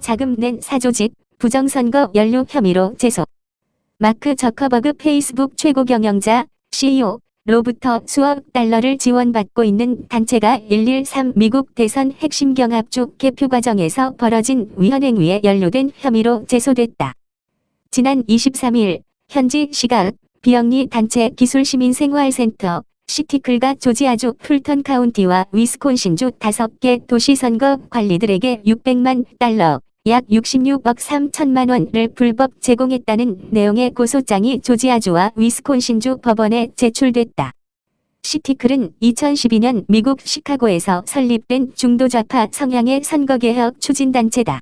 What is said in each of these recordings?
자금 낸 사조직, 부정선거 연루 혐의로 제소. 마크 저커버그 페이스북 최고 경영자, CEO로부터 수억 달러를 지원받고 있는 단체가 113 미국 대선 핵심 경합주 개표 과정에서 벌어진 위헌행위에 연루된 혐의로 제소됐다. 지난 23일 현지 시각 비영리 단체 기술시민생활센터 시티클과 조지아주 풀턴 카운티와 위스콘신주 5개 도시 선거 관리들에게 600만 달러, 약 66억 3천만 원을 불법 제공했다는 내용의 고소장이 조지아주와 위스콘신주 법원에 제출됐다. 시티클은 2012년 미국 시카고에서 설립된 중도좌파 성향의 선거개혁 추진단체다.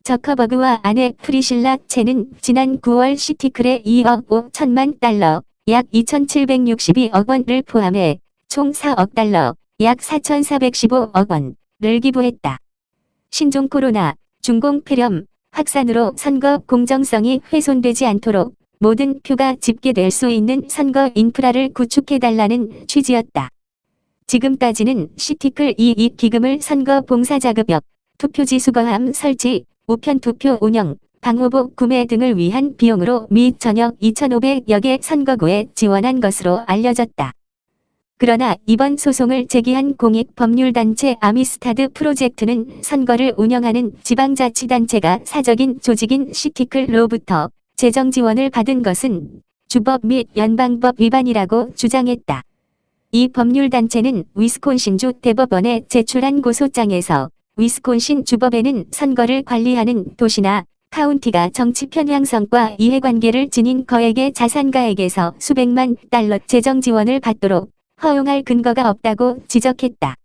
저커버그와 아내 프리실라 첸은 지난 9월 시티클에 2억 5천만 달러, 약 2,762억 원을 포함해 총 4억 달러, 약 4,415억 원을 기부했다. 신종 코로나, 중공 폐렴, 확산으로 선거 공정성이 훼손되지 않도록 모든 표가 집계될 수 있는 선거 인프라를 구축해달라는 취지였다. 지금까지는 시티클 이 기금을 선거 봉사자급여, 투표지 수거함 설치, 우편 투표 운영, 방호복 구매 등을 위한 비용으로 미 전역 2,500여 개 선거구에 지원한 것으로 알려졌다. 그러나 이번 소송을 제기한 공익법률단체 아미스타드 프로젝트는 선거를 운영하는 지방자치단체가 사적인 조직인 시티클로부터 재정 지원을 받은 것은 주법 및 연방법 위반이라고 주장했다. 이 법률단체는 위스콘신주 대법원에 제출한 고소장에서 위스콘신 주법에는 선거를 관리하는 도시나 카운티가 정치 편향성과 이해관계를 지닌 거액의 자산가에게서 수백만 달러 재정 지원을 받도록 허용할 근거가 없다고 지적했다.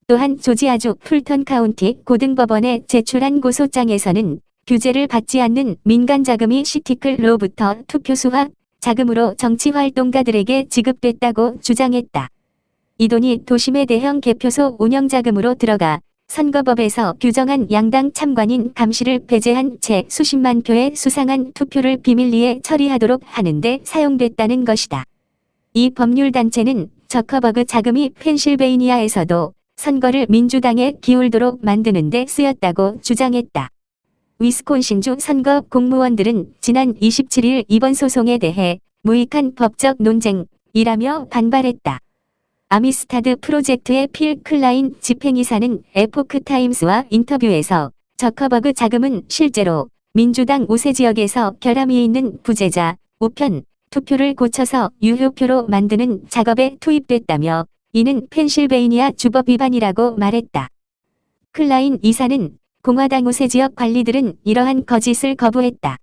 또한 조지아주 풀턴 카운티 고등법원에 제출한 고소장에서는 규제를 받지 않는 민간 자금이 시티클로부터 투표 수확 자금으로 정치활동가들에게 지급됐다고 주장했다. 이 돈이 도심의 대형 개표소 운영자금으로 들어가 선거법에서 규정한 양당 참관인 감시를 배제한 채 수십만 표의 수상한 투표를 비밀리에 처리하도록 하는 데 사용됐다는 것이다. 이 법률단체는 저커버그 자금이 펜실베이니아에서도 선거를 민주당에 기울도록 만드는 데 쓰였다고 주장했다. 위스콘신주 선거 공무원들은 지난 27일 이번 소송에 대해 무익한 법적 논쟁이라며 반발했다. 아미스타드 프로젝트의 필 클라인 집행이사는 에포크타임스와 인터뷰에서 저커버그 자금은 실제로 민주당 우세 지역에서 결함이 있는 부재자, 우편, 투표를 고쳐서 유효표로 만드는 작업에 투입됐다며 이는 펜실베이니아 주법 위반이라고 말했다. 클라인 이사는 공화당 우세 지역 관리들은 이러한 거짓을 거부했다.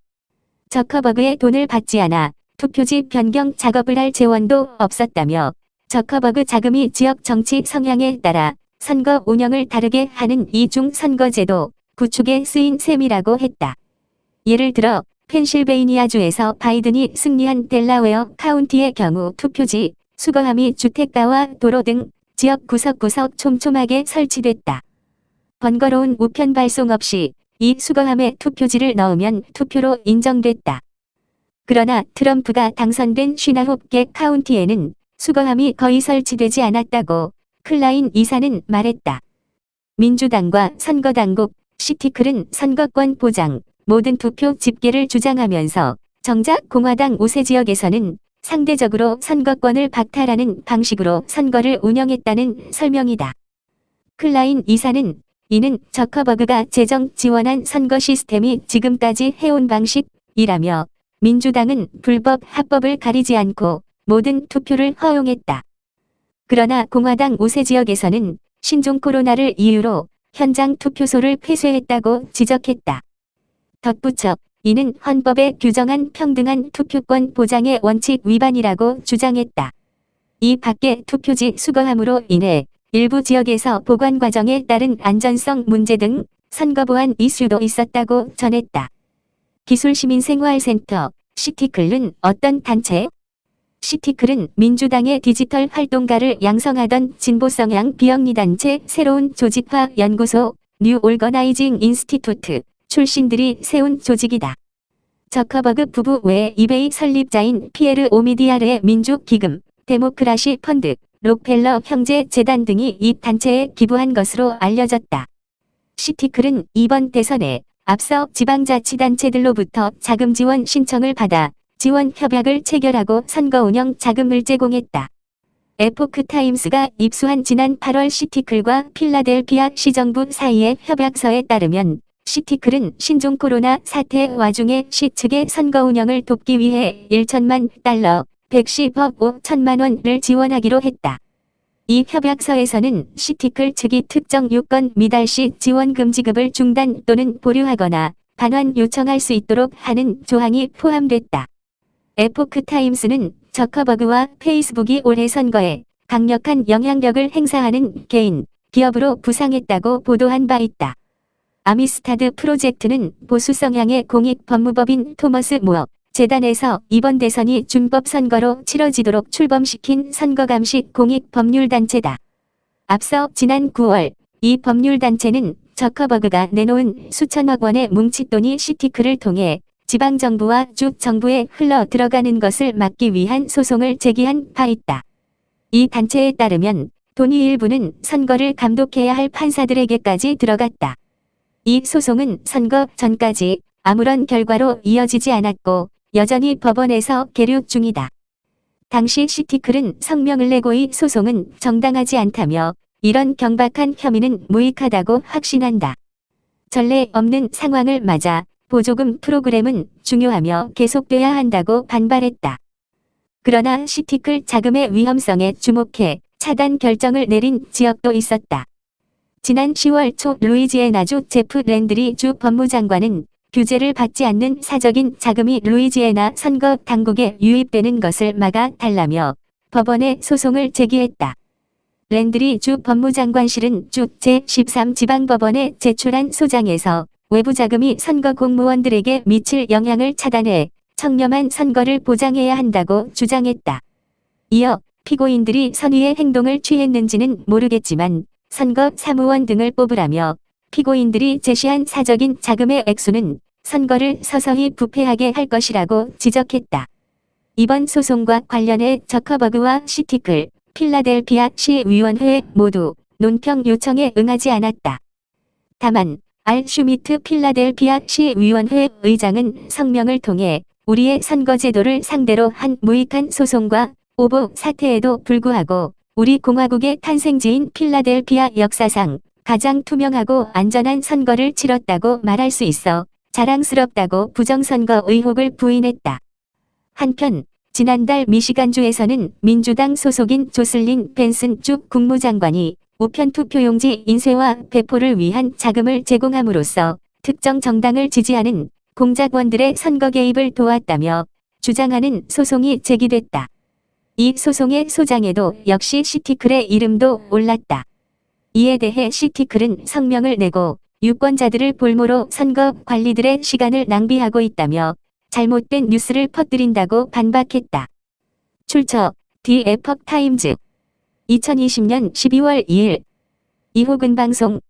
저커버그의 돈을 받지 않아 투표지 변경 작업을 할 재원도 없었다며 저커버그 자금이 지역 정치 성향에 따라 선거 운영을 다르게 하는 이중 선거제도 구축에 쓰인 셈이라고 했다. 예를 들어 펜실베이니아주에서 바이든이 승리한 델라웨어 카운티의 경우 투표지, 수거함이 주택가와 도로 등 지역 구석구석 촘촘하게 설치됐다. 번거로운 우편 발송 없이 이 수거함에 투표지를 넣으면 투표로 인정됐다. 그러나 트럼프가 당선된 59개 카운티에는 수거함이 거의 설치되지 않았다고 클라인 이사는 말했다. 민주당과 선거당국, 시티클은 선거권 보장, 모든 투표 집계를 주장하면서 정작 공화당 우세 지역에서는 상대적으로 선거권을 박탈하는 방식으로 선거를 운영했다는 설명이다. 클라인 이사는 이는 저커버그가 재정 지원한 선거 시스템이 지금까지 해온 방식이라며 민주당은 불법 합법을 가리지 않고 모든 투표를 허용했다. 그러나 공화당 우세 지역에서는 신종 코로나를 이유로 현장 투표소를 폐쇄했다고 지적했다. 덧붙여 이는 헌법에 규정한 평등한 투표권 보장의 원칙 위반이라고 주장했다. 이 밖에 투표지 수거함으로 인해 일부 지역에서 보관 과정에 따른 안전성 문제 등 선거 보안 이슈도 있었다고 전했다. 기술시민생활센터 시티클은 어떤 단체? 시티클은 민주당의 디지털 활동가를 양성하던 진보성향 비영리단체 새로운 조직화 연구소 뉴 올거나이징 인스티튜트 출신들이 세운 조직이다. 저커버그 부부 외 이베이 설립자인 피에르 오미디아르의 민주기금, 데모크라시 펀드, 록펠러 형제 재단 등이 이 단체에 기부한 것으로 알려졌다. 시티클은 이번 대선에 앞서 지방자치단체들로부터 자금 지원 신청을 받아 지원 협약을 체결하고 선거 운영 자금을 제공했다. 에포크타임스가 입수한 지난 8월 시티클과 필라델피아 시정부 사이의 협약서에 따르면 시티클은 신종 코로나 사태 와중에 시 측의 선거 운영을 돕기 위해 1천만 달러, 110억 5천만 원을 지원하기로 했다. 이 협약서에서는 시티클 측이 특정 요건 미달 시 지원금 지급을 중단 또는 보류하거나 반환 요청할 수 있도록 하는 조항이 포함됐다. 에포크타임스는 저커버그와 페이스북이 올해 선거에 강력한 영향력을 행사하는 개인, 기업으로 부상했다고 보도한 바 있다. 아미스타드 프로젝트는 보수 성향의 공익 법무법인 토머스 무어 재단에서 이번 대선이 준법 선거로 치러지도록 출범시킨 선거감시 공익 법률단체다. 앞서 지난 9월 이 법률단체는 저커버그가 내놓은 수천억 원의 뭉칫돈이 시티클을 통해 지방정부와 주 정부에 흘러 들어가는 것을 막기 위한 소송을 제기한 바 있다. 이 단체에 따르면 돈이 일부는 선거를 감독해야 할 판사들에게까지 들어갔다. 이 소송은 선거 전까지 아무런 결과로 이어지지 않았고 여전히 법원에서 계류 중이다. 당시 시티클은 성명을 내고 이 소송은 정당하지 않다며 이런 경박한 혐의는 무익하다고 확신한다. 전례 없는 상황을 맞아 보조금 프로그램은 중요하며 계속돼야 한다고 반발했다. 그러나 시티클 자금의 위험성에 주목해 차단 결정을 내린 지역도 있었다. 지난 10월 초 루이지애나주 제프 랜드리 주 법무장관은 규제를 받지 않는 사적인 자금이 루이지애나 선거 당국에 유입되는 것을 막아 달라며 법원에 소송을 제기했다. 랜드리 주 법무장관실은 주 제13지방법원에 제출한 소장에서 외부 자금이 선거 공무원들에게 미칠 영향을 차단해 청렴한 선거를 보장해야 한다고 주장했다. 이어 피고인들이 선의의 행동을 취했는지는 모르겠지만 선거 사무원 등을 뽑으라며 피고인들이 제시한 사적인 자금의 액수는 선거를 서서히 부패하게 할 것이라고 지적했다. 이번 소송과 관련해 저커버그와 시티클, 필라델피아 시의원회 모두 논평 요청에 응하지 않았다. 다만 알 슈미트 필라델피아 시의원회 의장은 성명을 통해 우리의 선거제도를 상대로 한 무익한 소송과 오보 사태에도 불구하고 우리 공화국의 탄생지인 필라델피아 역사상 가장 투명하고 안전한 선거를 치렀다고 말할 수 있어 자랑스럽다고 부정선거 의혹을 부인했다. 한편 지난달 미시간주에서는 민주당 소속인 조슬린 벤슨 주 국무장관이 우편 투표용지 인쇄와 배포를 위한 자금을 제공함으로써 특정 정당을 지지하는 공작원들의 선거 개입을 도왔다며 주장하는 소송이 제기됐다. 이 소송의 소장에도 역시 시티클의 이름도 올랐다. 이에 대해 시티클은 성명을 내고 유권자들을 볼모로 선거 관리들의 시간을 낭비하고 있다며 잘못된 뉴스를 퍼뜨린다고 반박했다. 출처 디 에퍽 타임즈 2020년 12월 2일 이호근 방송